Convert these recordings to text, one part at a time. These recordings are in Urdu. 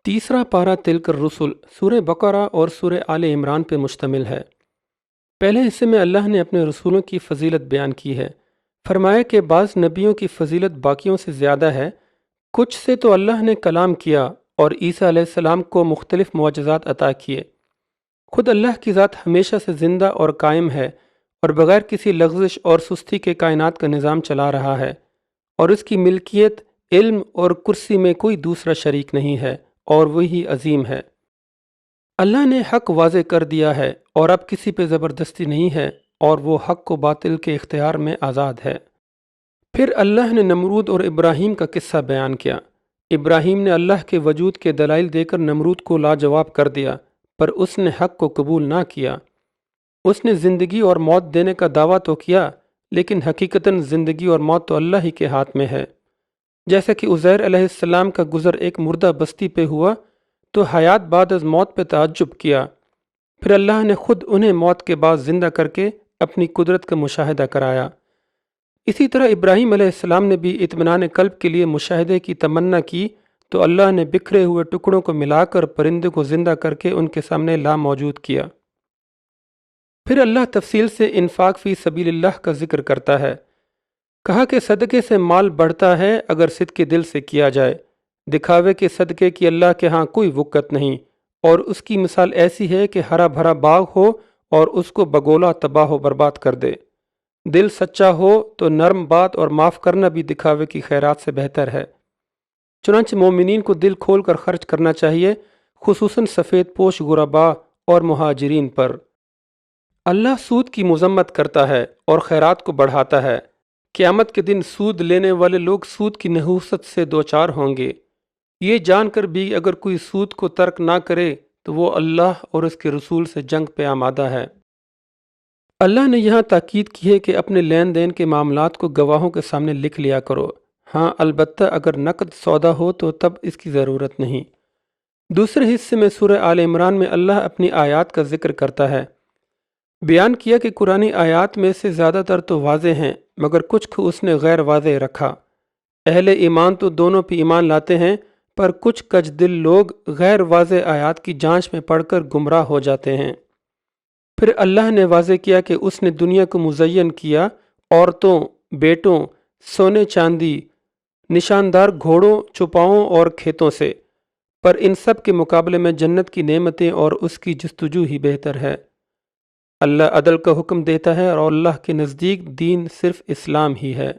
تیسرا پارہ تلک الرسل سورہ بقرہ اور سورہ آل عمران پہ مشتمل ہے۔ پہلے حصے میں اللہ نے اپنے رسولوں کی فضیلت بیان کی ہے۔ فرمایا کہ بعض نبیوں کی فضیلت باقیوں سے زیادہ ہے۔ کچھ سے تو اللہ نے کلام کیا اور عیسیٰ علیہ السلام کو مختلف معجزات عطا کیے۔ خود اللہ کی ذات ہمیشہ سے زندہ اور قائم ہے اور بغیر کسی لغزش اور سستی کے کائنات کا نظام چلا رہا ہے، اور اس کی ملکیت، علم اور کرسی میں کوئی دوسرا شریک نہیں ہے، اور وہی عظیم ہے۔ اللہ نے حق واضح کر دیا ہے اور اب کسی پہ زبردستی نہیں ہے، اور وہ حق کو باطل کے اختیار میں آزاد ہے۔ پھر اللہ نے نمرود اور ابراہیم کا قصہ بیان کیا۔ ابراہیم نے اللہ کے وجود کے دلائل دے کر نمرود کو لاجواب کر دیا، پر اس نے حق کو قبول نہ کیا۔ اس نے زندگی اور موت دینے کا دعویٰ تو کیا، لیکن حقیقتاً زندگی اور موت تو اللہ ہی کے ہاتھ میں ہے۔ جیسا کہ عزیر علیہ السلام کا گزر ایک مردہ بستی پہ ہوا تو حیات بعد از موت پہ تعجب کیا، پھر اللہ نے خود انہیں موت کے بعد زندہ کر کے اپنی قدرت کا مشاہدہ کرایا۔ اسی طرح ابراہیم علیہ السلام نے بھی اطمینان قلب کے لیے مشاہدے کی تمنا کی تو اللہ نے بکھرے ہوئے ٹکڑوں کو ملا کر پرندے کو زندہ کر کے ان کے سامنے لا موجود کیا۔ پھر اللہ تفصیل سے انفاق فی سبیل اللہ کا ذکر کرتا ہے۔ کہا کہ صدقے سے مال بڑھتا ہے اگر صدقے دل سے کیا جائے۔ دکھاوے کے صدقے کی اللہ کے ہاں کوئی وقت نہیں، اور اس کی مثال ایسی ہے کہ ہرا بھرا باغ ہو اور اس کو بگولا تباہ و برباد کر دے۔ دل سچا ہو تو نرم بات اور معاف کرنا بھی دکھاوے کی خیرات سے بہتر ہے۔ چنانچہ مومنین کو دل کھول کر خرچ کرنا چاہیے، خصوصاً سفید پوش غرباء اور مہاجرین پر۔ اللہ سود کی مذمت کرتا ہے اور خیرات کو بڑھاتا ہے۔ قیامت کے دن سود لینے والے لوگ سود کی نحوست سے دوچار ہوں گے۔ یہ جان کر بھی اگر کوئی سود کو ترک نہ کرے تو وہ اللہ اور اس کے رسول سے جنگ پہ آمادہ ہے۔ اللہ نے یہاں تاکید کی ہے کہ اپنے لین دین کے معاملات کو گواہوں کے سامنے لکھ لیا کرو۔ ہاں البتہ اگر نقد سودا ہو تو تب اس کی ضرورت نہیں۔ دوسرے حصے میں سورہ آل عمران میں اللہ اپنی آیات کا ذکر کرتا ہے۔ بیان کیا کہ قرآنی آیات میں سے زیادہ تر تو واضح ہیں، مگر کچھ کو اس نے غیر واضح رکھا۔ اہل ایمان تو دونوں پہ ایمان لاتے ہیں، پر کچھ کج دل لوگ غیر واضح آیات کی جانچ میں پڑھ کر گمراہ ہو جاتے ہیں۔ پھر اللہ نے واضح کیا کہ اس نے دنیا کو مزین کیا عورتوں، بیٹوں، سونے چاندی، نشاندار گھوڑوں، چوپاؤں اور کھیتوں سے، پر ان سب کے مقابلے میں جنت کی نعمتیں اور اس کی جستجو ہی بہتر ہے۔ اللہ عدل کا حکم دیتا ہے اور اللہ کے نزدیک دین صرف اسلام ہی ہے۔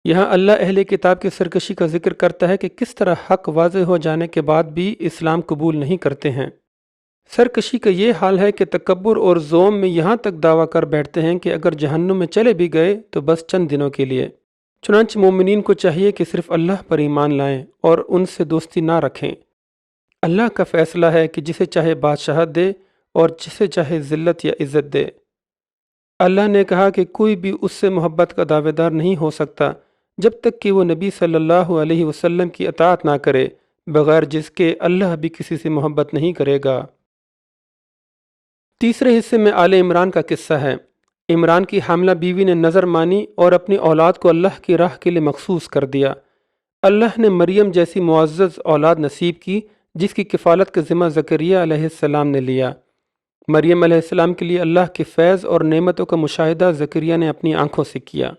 یہاں اللہ اہل کتاب کی سرکشی کا ذکر کرتا ہے کہ کس طرح حق واضح ہو جانے کے بعد بھی اسلام قبول نہیں کرتے ہیں۔ سرکشی کا یہ حال ہے کہ تکبر اور زوم میں یہاں تک دعویٰ کر بیٹھتے ہیں کہ اگر جہنم میں چلے بھی گئے تو بس چند دنوں کے لیے۔ چنانچہ مومنین کو چاہیے کہ صرف اللہ پر ایمان لائیں اور ان سے دوستی نہ رکھیں۔ اللہ کا فیصلہ ہے کہ جسے چاہے بادشاہت دے اور جسے چاہے ذلت یا عزت دے۔ اللہ نے کہا کہ کوئی بھی اس سے محبت کا دعوے دار نہیں ہو سکتا جب تک کہ وہ نبی صلی اللہ علیہ وسلم کی اطاعت نہ کرے، بغیر جس کے اللہ بھی کسی سے محبت نہیں کرے گا۔ تیسرے حصے میں آل عمران کا قصہ ہے۔ عمران کی حاملہ بیوی نے نظر مانی اور اپنی اولاد کو اللہ کی راہ کے لیے مخصوص کر دیا۔ اللہ نے مریم جیسی معزز اولاد نصیب کی جس کی کفالت کا ذمہ زکریہ علیہ السلام نے لیا۔ مریم علیہ السلام کے لیے اللہ کے فیض اور نعمتوں کا مشاہدہ زکریہ نے اپنی آنکھوں سے کیا۔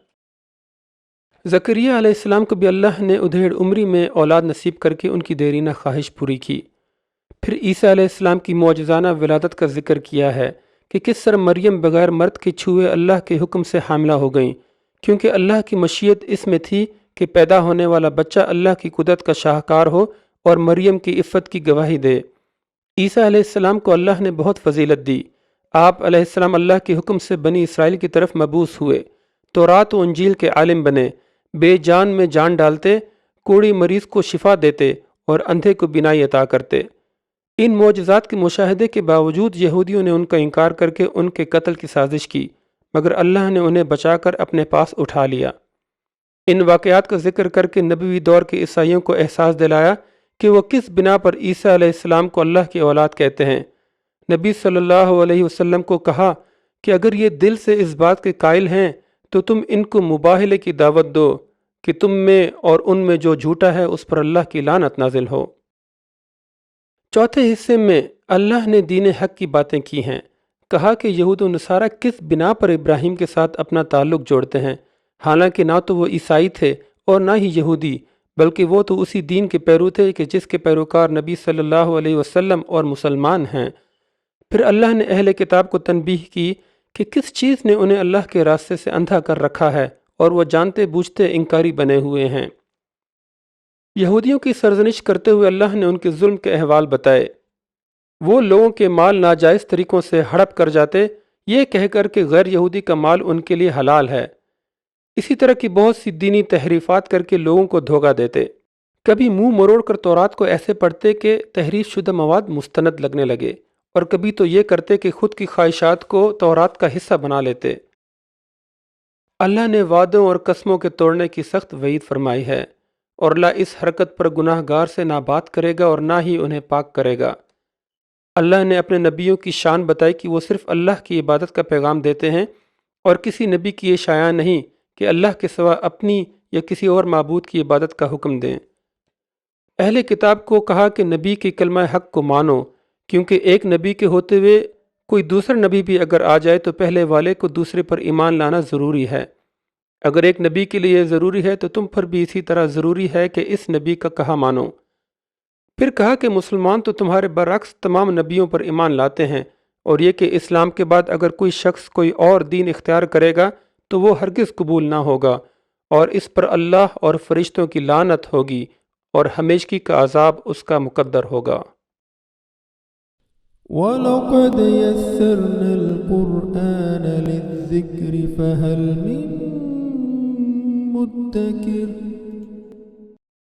زکریہ علیہ السلام کو بھی اللہ نے ادھیڑ عمری میں اولاد نصیب کر کے ان کی دیرینہ خواہش پوری کی۔ پھر عیسیٰ علیہ السلام کی معجزانہ ولادت کا ذکر کیا ہے کہ کس طرح مریم بغیر مرد کے چھوئے اللہ کے حکم سے حاملہ ہو گئیں، کیونکہ اللہ کی مشیت اس میں تھی کہ پیدا ہونے والا بچہ اللہ کی قدرت کا شاہکار ہو اور مریم کی عفت کی گواہی دے۔ عیسیٰ علیہ السلام کو اللہ نے بہت فضیلت دی۔ آپ علیہ السلام اللہ کے حکم سے بنی اسرائیل کی طرف مبعوث ہوئے، تورات و انجیل کے عالم بنے، بے جان میں جان ڈالتے، کوڑی مریض کو شفا دیتے اور اندھے کو بینائی عطا کرتے۔ ان معجزات کے مشاہدے کے باوجود یہودیوں نے ان کا انکار کر کے ان کے قتل کی سازش کی، مگر اللہ نے انہیں بچا کر اپنے پاس اٹھا لیا۔ ان واقعات کا ذکر کر کے نبوی دور کے عیسائیوں کو احساس دلایا کہ وہ کس بنا پر عیسیٰ علیہ السلام کو اللہ کی اولاد کہتے ہیں۔ نبی صلی اللہ علیہ وسلم کو کہا کہ اگر یہ دل سے اس بات کے قائل ہیں تو تم ان کو مباہلے کی دعوت دو کہ تم میں اور ان میں جو جھوٹا ہے اس پر اللہ کی لعنت نازل ہو۔ چوتھے حصے میں اللہ نے دین حق کی باتیں کی ہیں، کہا کہ یہود و نصارہ کس بنا پر ابراہیم کے ساتھ اپنا تعلق جوڑتے ہیں، حالانکہ نہ تو وہ عیسائی تھے اور نہ ہی یہودی، بلکہ وہ تو اسی دین کے پیرو تھے کہ جس کے پیروکار نبی صلی اللہ علیہ وسلم اور مسلمان ہیں۔ پھر اللہ نے اہل کتاب کو تنبیہ کی کہ کس چیز نے انہیں اللہ کے راستے سے اندھا کر رکھا ہے اور وہ جانتے بوجھتے انکاری بنے ہوئے ہیں۔ یہودیوں کی سرزنش کرتے ہوئے اللہ نے ان کے ظلم کے احوال بتائے۔ وہ لوگوں کے مال ناجائز طریقوں سے ہڑپ کر جاتے، یہ کہہ کر کہ غیر یہودی کا مال ان کے لیے حلال ہے۔ اسی طرح کی بہت سی دینی تحریفات کر کے لوگوں کو دھوکہ دیتے۔ کبھی منہ مروڑ کر تورات کو ایسے پڑھتے کہ تحریف شدہ مواد مستند لگنے لگے، اور کبھی تو یہ کرتے کہ خود کی خواہشات کو تورات کا حصہ بنا لیتے۔ اللہ نے وعدوں اور قسموں کے توڑنے کی سخت وعید فرمائی ہے، اور اللہ اس حرکت پر گناہ گار سے نہ بات کرے گا اور نہ ہی انہیں پاک کرے گا۔ اللہ نے اپنے نبیوں کی شان بتائی کہ وہ صرف اللہ کی عبادت کا پیغام دیتے ہیں، اور کسی نبی کی یہ شایان نہیں کہ اللہ کے سوا اپنی یا کسی اور معبود کی عبادت کا حکم دیں۔ اہل کتاب کو کہا کہ نبی کی کلمہ حق کو مانو، کیونکہ ایک نبی کے ہوتے ہوئے کوئی دوسرا نبی بھی اگر آ جائے تو پہلے والے کو دوسرے پر ایمان لانا ضروری ہے۔ اگر ایک نبی کے لیے یہ ضروری ہے تو تم پر بھی اسی طرح ضروری ہے کہ اس نبی کا کہا مانو۔ پھر کہا کہ مسلمان تو تمہارے برعکس تمام نبیوں پر ایمان لاتے ہیں، اور یہ کہ اسلام کے بعد اگر کوئی شخص کوئی اور دین اختیار کرے گا تو وہ ہرگز قبول نہ ہوگا، اور اس پر اللہ اور فرشتوں کی لعنت ہوگی، اور ہمیشگی کا عذاب اس کا مقدر ہوگا۔ وَلَقَدْ يَسَّرْنَا الْقُرْآنَ لِلذِّكْرِ فَهَلْ مِن مُّدَّكِرٍ